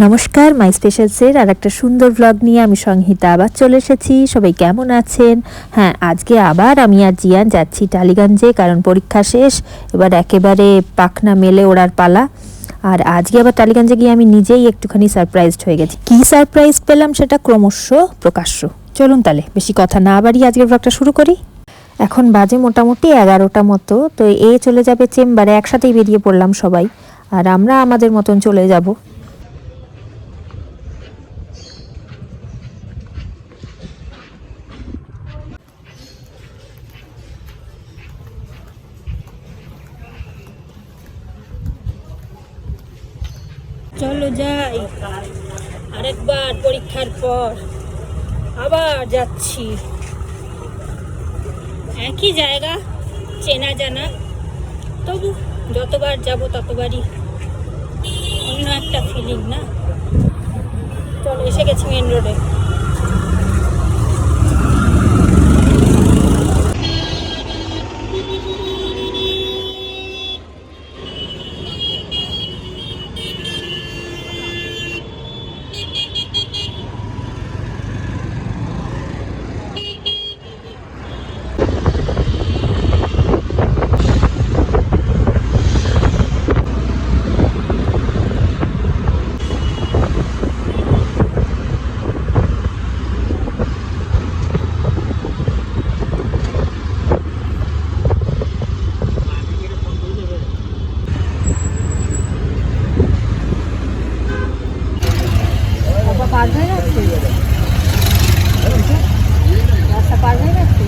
নমস্কার, মাই স্পেশালসের আর একটা সুন্দর ব্লগ নিয়ে আমি সংহিতা আবার চলে এসেছি। সবাই কেমন আছেন? হ্যাঁ, আজকে আবার আমি আর জিয়ান যাচ্ছি টালিগঞ্জে, কারণ পরীক্ষা শেষ, এবার একেবারে পাখনা মেলে ওড়ার পালা। আর আজকে আবার টালিগঞ্জে গিয়ে আমি নিজেই একটুখানি সারপ্রাইজড হয়ে গেছি। কি সারপ্রাইজ পেলাম সেটা ক্রমশ প্রকাশ্য। চলুন তাহলে বেশি কথা না বাড়িয়ে আজকের ব্লগটা শুরু করি। এখন বাজে মোটামুটি 11টা মতো। তো চলে যাবে চেম্বারে, একসাথেই বেরিয়ে পড়লাম সবাই, আর আমরা আমাদের মতন চলে যাব। চলো যাই, আরেকবার পরীক্ষার পর আবার যাচ্ছি। একই জায়গা, চেনা জানা, তবু যতবার যাব ততবারই অন্য একটা ফিলিং না। চলো, এসে গেছি মেন রোডে। পার হয়ে যাচ্ছে, রাস্তা পার হয়ে যাচ্ছে।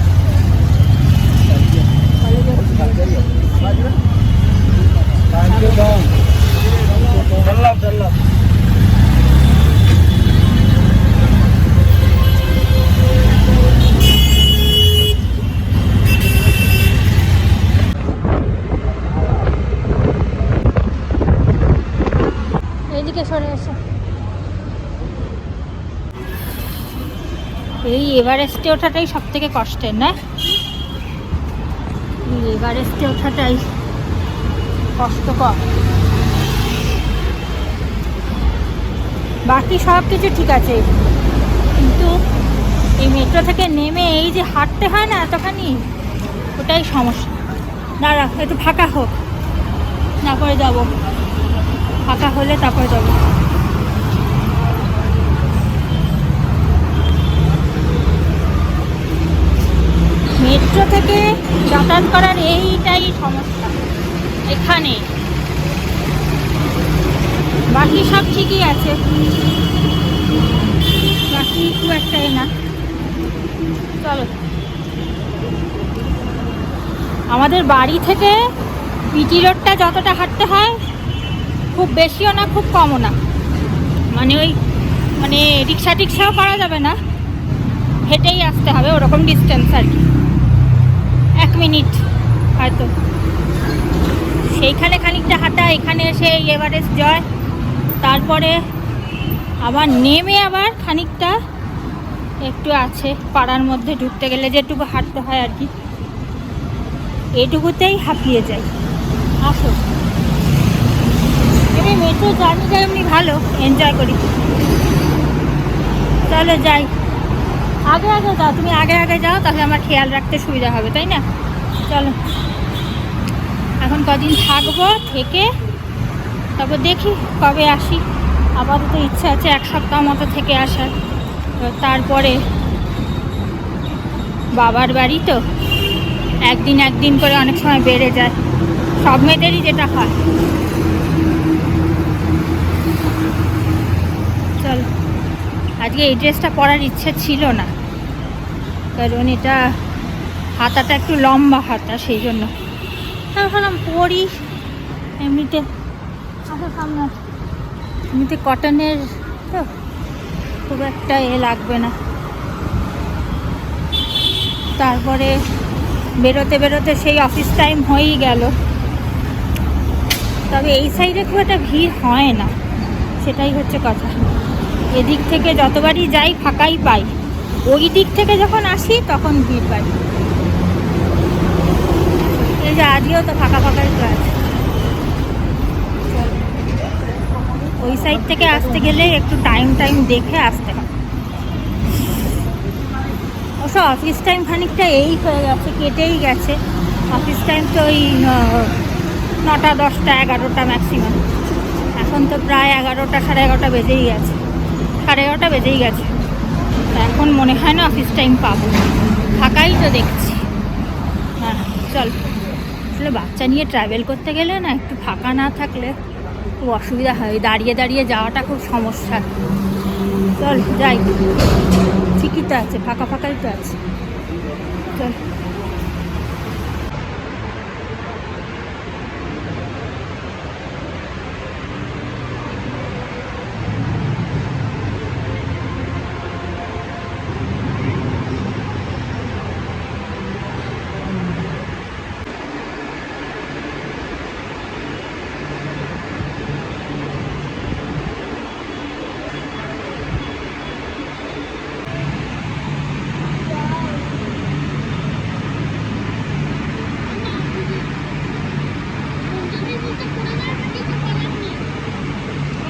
এইদিকে সরে আসো। এই এভারেস্টে ওঠাটাই সব থেকে কষ্টের, না? এভারেস্টে ওঠাটাই কষ্টকর। বাকি সব কিছু ঠিক আছে, কিন্তু এই মেট্রো থেকে নেমে এই যে হাঁটতে হয় না এতখানি, ওটাই সমস্যা। দাঁড়া, একটু ফাঁকা হোক, তারপরে যাবো। ফাঁকা হলে তারপরে যাবো। মেট্রো থেকে যাতায়াত করার এইটাই সমস্যা এখানে, বাকি সব ঠিকই আছে, বাকি খুব একটাই না। চলো, আমাদের বাড়ি থেকে পিটি রোডটা যতটা হাঁটতে হয়, খুব বেশিও না খুব কমও না, মানে রিক্সা টিক্সাও করা যাবে না, হেঁটেই আসতে হবে, ওরকম ডিস্টেন্স আর কি। 1 মিনিট হয়তো। সেইখানে খানিকটা হাঁটা, এখানে এসে এভারেস্ট জয়, তারপরে আবার নেমে আবার খানিকটা একটু আছে পাড়ার মধ্যে ঢুকতে গেলে যেটুকু হাঁটতে হয় আর কি, এইটুকুতেই হাঁপিয়ে যাই। আসো, এমনি মেট্রো জার্নিটা এমনি ভালো, এনজয় করি। চলো যাই। আগে আগে যাও, তুমি আগে আগে যাও, তাহলে আমার খেয়াল রাখতে সুবিধা হবে, তাই না? চলো, এখন কদিন থাকবো, থেকে তারপর দেখি কবে আসি। আপাতত ইচ্ছা আছে 1 সপ্তাহ মতো থেকে আসার। তারপরে বাবার বাড়ি তো, একদিন করে অনেক সময় বেড়ে যায়, সব মেয়েদেরই যেটা হয়। চলো, আজকে এই ড্রেসটা পরার ইচ্ছে ছিল না, কারণ এটা হাতাটা একটু লম্বা হাতা, সেই জন্য ভাবলাম পরি। এমনিতে সামনে এমনিতে কটনের তো খুব একটা লাগবে না। তারপরে বেরোতে বেরোতে সেই অফিস টাইম হয়েই গেল। তবে এই সাইডে খুব একটা ভিড় হয় না, সেটাই হচ্ছে কথা। এদিক থেকে যতবারই যাই ফাঁকাই পাই, ওই দিক থেকে যখন আসি তখন ভিড় পাই। এই যে আজকেও তো ফাঁকা ফাঁকাই আছে। ওই সাইড থেকে আসতে গেলে একটু টাইম দেখে আসতে হয়। অবশ্য অফিস টাইম খানিকটা এই হয়ে গেছে, কেটেই গেছে। অফিস টাইম তো ওই 9টা 10টা 11টা ম্যাক্সিমাম। এখন তো প্রায় 11টা 11:30 বেজেই গেছে, 11:30 বেজেই গেছে। এখন মনে হয় না অফিস টাইম পাবো, ফাঁকাই তো দেখছি। হ্যাঁ চল, আসলে বাচ্চা নিয়ে ট্রাভেল করতে গেলে না একটু ফাঁকা না থাকলে খুব অসুবিধা হয়, দাঁড়িয়ে দাঁড়িয়ে যাওয়াটা খুব সমস্যা। চল যাই, ঠিকই তো আছে, ফাঁকা ফাঁকাই তো আছে। চল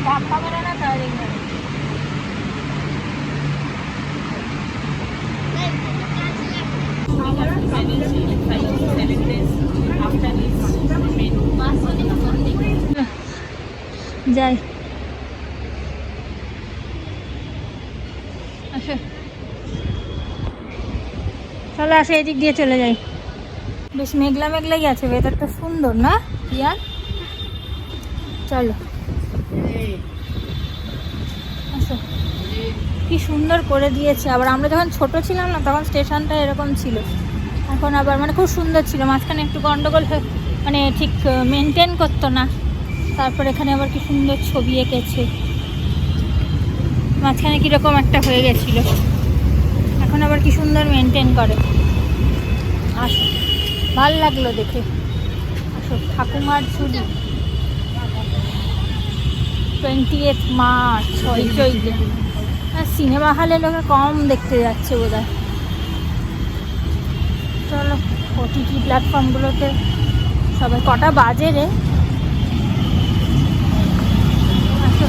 ধাক্কা মেরে না তাহলে যাই। আচ্ছা চলো আসে, এদিক দিয়ে চলে যাই। বেশ মেঘলা মেঘলাই আছে, ওয়েদারটা সুন্দর না রিয়ান? চলো আচ্ছা, কি সুন্দর করে দিয়েছে। আবার আমরা যখন ছোট ছিলাম না তখন স্টেশনটা এরকম ছিল, এখন আবার মানে খুব সুন্দর ছিল। মাঝখানে একটু গন্ডগোল মানে ঠিক মেনটেন করতো না, তারপর এখানে আবার কি সুন্দর ছবি এঁকেছে। মাঝখানে কীরকম একটা হয়ে গেছিলো, এখন আবার কি সুন্দর মেনটেন করে। আসো, ভাল লাগলো দেখে। আসো, ঠাকুমার ঝুলি 20th মার্চ হইচইতে। আর সিনেমা হলে লোকে কম দেখতে যাচ্ছে বোধ হয়। চলো ওটিটি প্ল্যাটফর্মগুলোতে সবাই কটা বাজে রে? আসো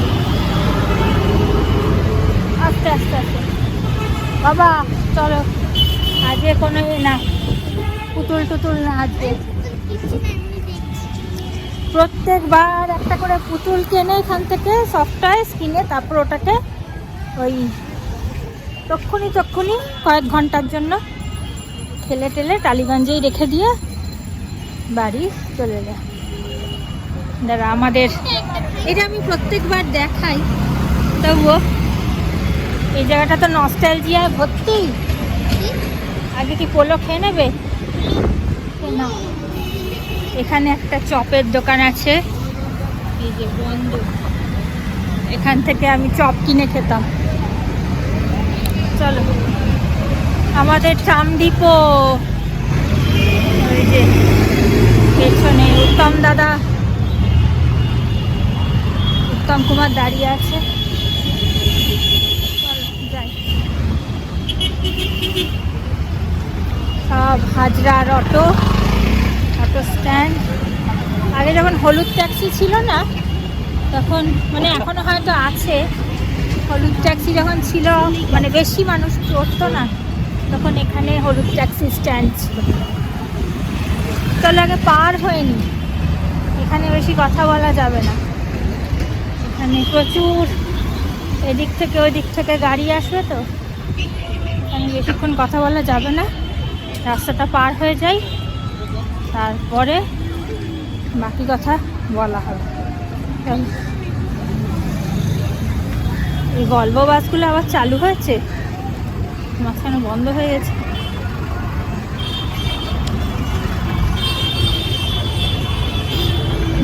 আস্তে আস্তে আস্তে বাবা, চলো। আজকে কোনো না পুতুল টুতুল না, আজকে প্রত্যেকবার একটা করে পুতুল কেনে এখান থেকে সফটওয়্যার কিনে, তারপর ওটাকে ওই তক্ষুনি কয়েক ঘন্টার জন্য ঠেলে ঠেলে টালিগঞ্জেই রেখে দিয়ে বাড়ি চলে যায়। দাঁড়া, আমাদের এটা আমি প্রত্যেকবার দেখাই, তবুও এই জায়গাটা তো নস্টালজিয়ায় ভর্তি। আগে কি পোলো খেয়ে নেবে না? এখানে একটা চপের দোকান আছে, এই যে বন্ধু, এখান থেকে আমি চপ কিনে খেতাম। চলো, আমাদের ট্রাম ডিপো ওই যে পেছনে উত্তম দাদা, উত্তম কুমার দাঁড়িয়ে আছে। যাই, সব হাজরার অটো স্ট্যান্ড। আগে যখন হলুদ ট্যাক্সি ছিল না তখন, মানে এখনো হয়তো আছে, হলুদ ট্যাক্সি যখন ছিল মানে বেশি মানুষ চড়তো না, তখন এখানে হলুদ ট্যাক্সি স্ট্যান্ড ছিল। চলো আগে পার হয়নি, এখানে বেশি কথা বলা যাবে না। এখানে প্রচুর এদিক থেকে ওই দিক থেকে গাড়ি আসবে, তো এখানে বেশিক্ষণ কথা বলা যাবে না। রাস্তাটা পার হয়ে যায়, তারপরে বাকি কথা বলা হবে। এই ভলভো বাসগুলো আবার চালু হয়েছে, মাঝখানে বন্ধ হয়ে গেছে।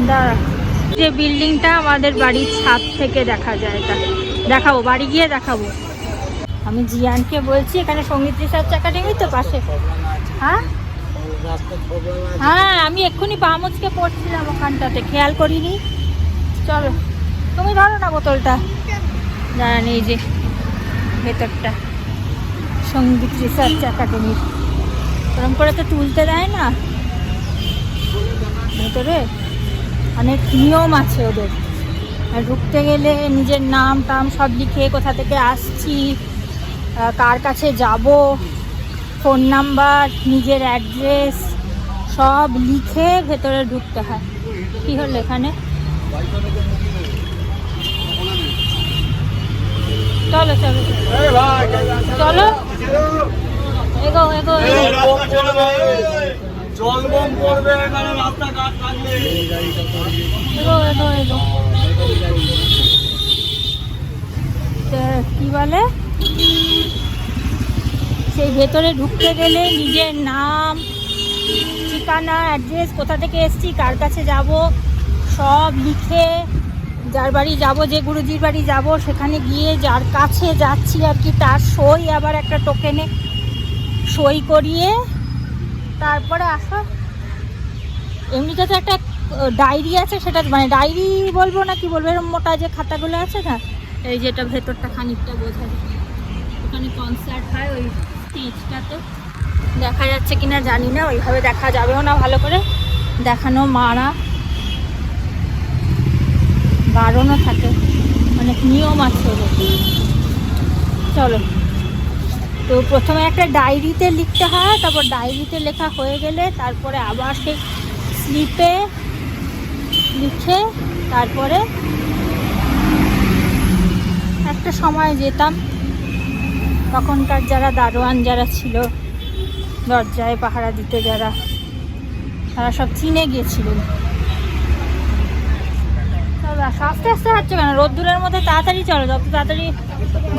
দাঁড়া, যে বিল্ডিংটা আমাদের বাড়ির ছাদ থেকে দেখা যায়, এটা দেখাবো, বাড়ি গিয়ে দেখাবো। আমি জিয়ানকে বলছি, এখানে সঙ্গীত রিসার্চ একাডেমি তো পাশে। হ্যাঁ হ্যাঁ, আমি এক্ষুনি পা মুচকে পড়ছিলাম ওখানটাতে, খেয়াল করিনি। চলো, তুমি ধরো না বোতলটা। দাঁড়ান, এই যে ভেতরটা সঙ্গীত রিসার্চ একাডেমির, ওরকম করে তো তুলতে দেয় না, ভেতরে অনেক নিয়ম আছে ওদের। আর ঢুকতে গেলে নিজের নাম টাম সব লিখে কোথা থেকে আসছি, কার কাছে যাব, ফোন নাম্বার, নিজের অ্যাড্রেস সব লিখে ভেতরে ঢুকতে হয়। কী হলো এখানে? চলো চলো চলো, এগো এগো এগো এগো এগো। কি বলে, সেই ভেতরে ঢুকতে গেলে নিজের নাম, ঠিকানা, অ্যাড্রেস, কোথা থেকে এসছি, কার কাছে যাব সব লিখে, যার বাড়ি যাব, যে গুরুজির বাড়ি যাব সেখানে গিয়ে যার কাছে যাচ্ছি আর কি তার সই, আবার একটা টোকেনে সই করিয়ে তারপরে আসো। এমনিতে তো একটা ডায়েরি আছে, সেটা মানে ডায়েরি বলবো না কি বলবো, এরকম মোটা যে খাতাগুলো আছে না, এই যেটা ভেতরটা খানিকটা বোঝা যায়। ওখানে কনসার্ট হয় ওই স্টেজটাতে, দেখা যাচ্ছে কিনা জানি না, ওইভাবে দেখা যাবেও না ভালো করে, দেখানো মারা বারণও থাকে, অনেক নিয়ম আছে ওদের। চলো, তো প্রথমে একটা ডায়েরিতে লিখতে হয়, তারপর ডায়েরিতে লেখা হয়ে গেলে তারপরে আবার সেই স্লিপে লিখে তারপরে একটা সময় যেতাম, তখনকার যারা দারোয়ান যারা ছিল দরজায় পাহারা দিতে যারা, তারা সব চিনে গিয়েছিলেন। চলো আস্তে আস্তে হাঁটছো কেন? রোদ্দুরের মধ্যে তাড়াতাড়ি চলো, যত তাড়াতাড়ি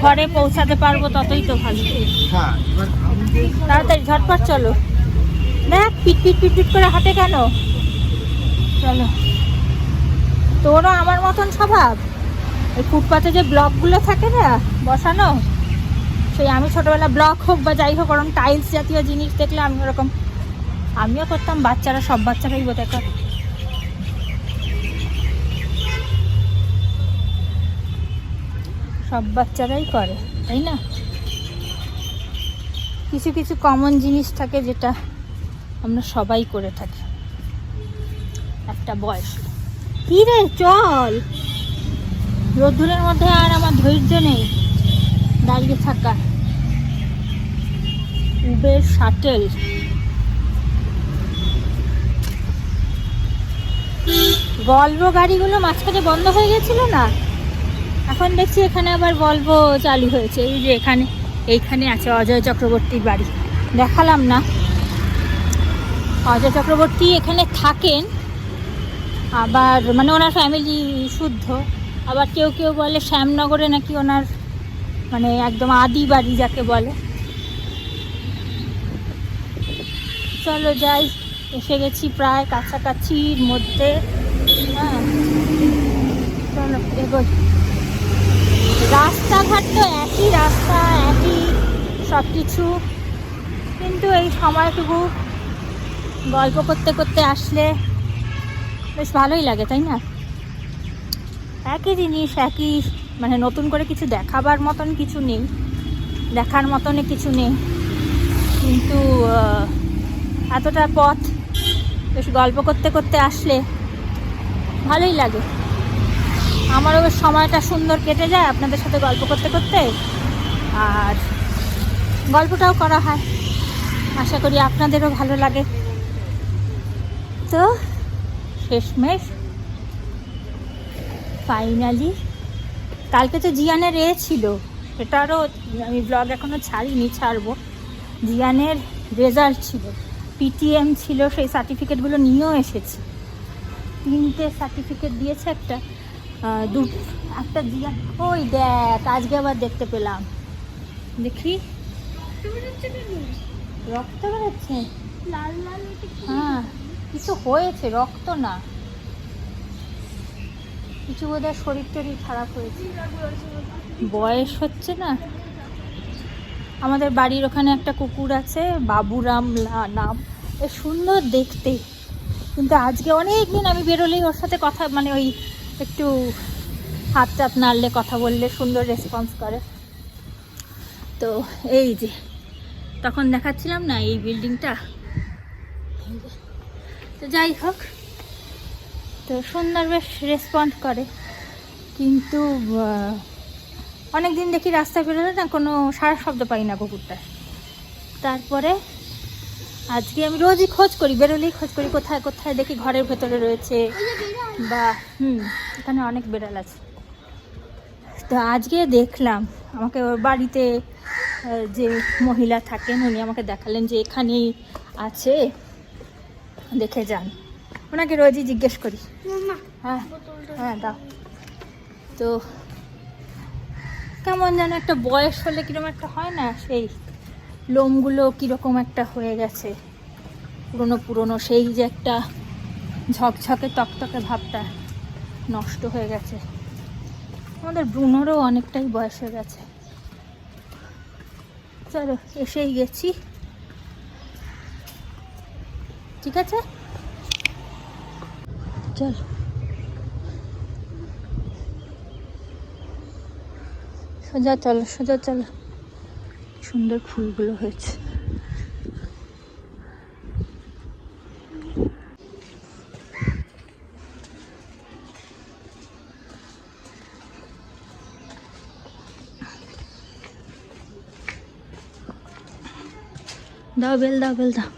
ঘরে পৌঁছাতে পারবো ততই তো ভালো। তাড়াতাড়ি ঝটপট চলো। দেখ পিট পিট পিট পিট করে হাঁটে কেন? চলো, তোরও আমার মতন স্বভাব। এই ফুটপাতে যে ব্লকগুলো থাকে না বসানো, সেই আমি ছোটোবেলা ব্লক হোক বা যাই হোক ওরকম টাইলস জাতীয় জিনিস দেখলে আমি ওরকম, আমিও করতাম, বাচ্চারা সব বাচ্চারাই বোধহয় করে। সব বাচ্চারাই করে, তাই না? কিছু কিছু কমন জিনিস থাকে যেটা আমরা সবাই করে থাকি একটা বয়স। কি রে চল, রোদ্দুরের মধ্যে আর আমার ধৈর্য নেই দাঁড়িয়ে থাকা। উবের শাটেল, ভলভো গাড়িগুলো মাঝখানে বন্ধ হয়ে গেছিল না, এখন দেখছি এখানে আবার ভলভো চালু হয়েছে। এই যে এখানে, এইখানে আছে অজয় চক্রবর্তীর বাড়ি, দেখালাম না। অজয় চক্রবর্তী এখানে থাকেন, আবার মানে ওনার ফ্যামিলি শুদ্ধ, আবার কেউ কেউ বলে শ্যামনগরে নাকি ওনার মানে একদম আদি বাড়ি যাকে বলে। চলো যাই, এসে গেছি প্রায় কাছাকাছির মধ্যে। হ্যাঁ চলো এগোই। রাস্তাঘাট তো একই রাস্তা, একই সব কিছু, কিন্তু এই সময়টুকু গল্প করতে করতে আসলে বেশ ভালোই লাগে, তাই না? একই জিনিস, একই মানে নতুন করে কিছু দেখাবার মতন কিছু নেই, দেখার মতনে কিছু নেই, কিন্তু এতটা পথ বেশ গল্প করতে করতে আসলে ভালোই লাগে। আমারও বেশ সময়টা সুন্দর কেটে যায় আপনাদের সাথে গল্প করতে করতে, আর গল্পটাও করা হয়, আশা করি আপনাদেরও ভালো লাগে। তো শেষমেশ ফাইনালি কালকে তো জিয়ানের ছিল, সেটারও আমি ব্লগ এখনও ছাড়িনি, ছাড়বো। জিয়ানের রেজাল্ট ছিল, পিটিএম ছিল, সেই সার্টিফিকেটগুলো নিয়েও এসেছি। 3টে সার্টিফিকেট দিয়েছে, একটা জিয়ান, ওই দেখ আজকে আবার দেখতে পেলাম, দেখি রক্ত বেরোচ্ছে, লাল লাল, হ্যাঁ কিছু হয়েছে, রক্ত না, কিছু বোধহয় শরীর টরীর খারাপ হয়েছে, বয়স হচ্ছে না। আমাদের বাড়ির ওখানে একটা কুকুর আছে, বাবুরাম নাম, এ সুন্দর দেখতে, কিন্তু আজকে অনেক দিন আমি বেরোলেই ওর সাথে কথা, মানে ওই একটু হাত টাত নাড়লে কথা বললে সুন্দর রেসপন্স করে। তো এই যে তখন দেখাচ্ছিলাম না এই বিল্ডিংটা, তো যাই হোক, তো সুন্দর বেশ রেসপন্ড করে। কিন্তু অনেক দিন দেখি রাস্তায় বেরোলে না কোনো সারা শব্দ পাই না কুকুরটার। তারপরে আজকে আমি রোজই খোঁজ করি, বেরোলেই খোঁজ করি কোথায় কোথায় দেখি ঘরের ভেতরে রয়েছে বা এখানে অনেক বেড়াল আছে। তো আজকে দেখলাম, আমাকে ওর বাড়িতে যে মহিলা থাকেন উনি আমাকে দেখালেন যে এখানেই আছে, দেখে যান। ওনাকে রোজই জিজ্ঞেস করি। হ্যাঁ হ্যাঁ দাও। তো কেমন যেন একটা বয়স হলে কীরকম একটা হয় না, সেই লোমগুলো কীরকম একটা হয়ে গেছে পুরনো পুরনো, সেই যে একটা ঝকঝকে তকতকে ভাবটা নষ্ট হয়ে গেছে। আমাদের ব্রুনোরও অনেকটাই বয়স হয়ে গেছে। চলো এসেই গেছি, ঠিক আছে চল। সোজা চলো সোজা চলো, সুন্দর ফুলগুলো হয়েছে। দাও বেল দাও, বেল দাও।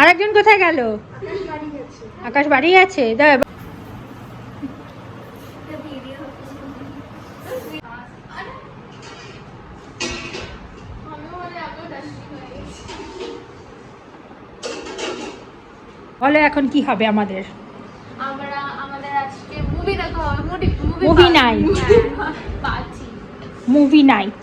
আরেকজন কোথায় গেল? আকাশ বাড়ি আছে। দাও বলো এখন কি হবে আমাদের? আমাদের আজকে মুভি দেখা হবে। Movie night, party, movie night,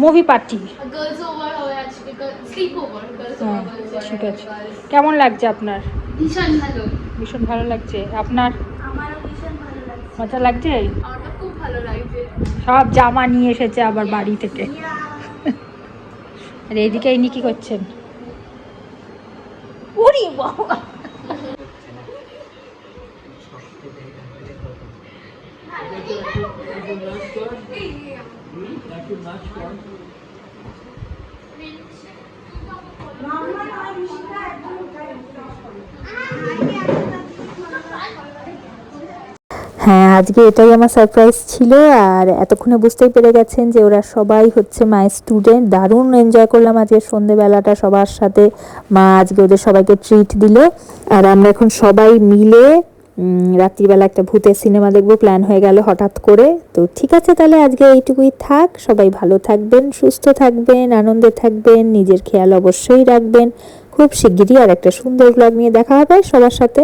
movie party. Girls over হবে আজকে, স্লিপ ওভার, গার্লস হ্যাঁ ওভার। ঠিক আছে। কেমন লাগছে আপনার? ভীষণ ভালো। ভীষণ ভালো লাগছে। আপনার? আমারও ভীষণ ভালো লাগছে। মজা লাগছে? আমার তো খুব ভালো লাগছে। সব জামা নিয়ে এসেছে আবার বাড়ি থেকে। আর এইদিকে ইনি কি করছেন? ওরে বাবা, হ্যাঁ আজকে এটাই আমার সারপ্রাইজ ছিল। আর এতক্ষণে বুঝতেই পেরে গেছেন যে ওরা সবাই হচ্ছে মায়ের স্টুডেন্ট। দারুণ এনজয় করলাম আজকে সন্ধেবেলাটা সবার সাথে। মা আজকে ওদের সবাইকে ট্রিট দিল। আর আমরা এখন সবাই মিলে রাত্রিবেলা একটা ভূতের সিনেমা দেখবো প্ল্যান হয়ে গেল হঠাৎ করে। তো ঠিক আছে তাহলে আজকে এইটুকুই থাক। সবাই ভালো থাকবেন, সুস্থ থাকবেন, আনন্দে থাকবেন, নিজের খেয়াল অবশ্যই রাখবেন। খুব শিগগিরই আর একটা সুন্দর ব্লগ নিয়ে দেখা হবে সবার সাথে।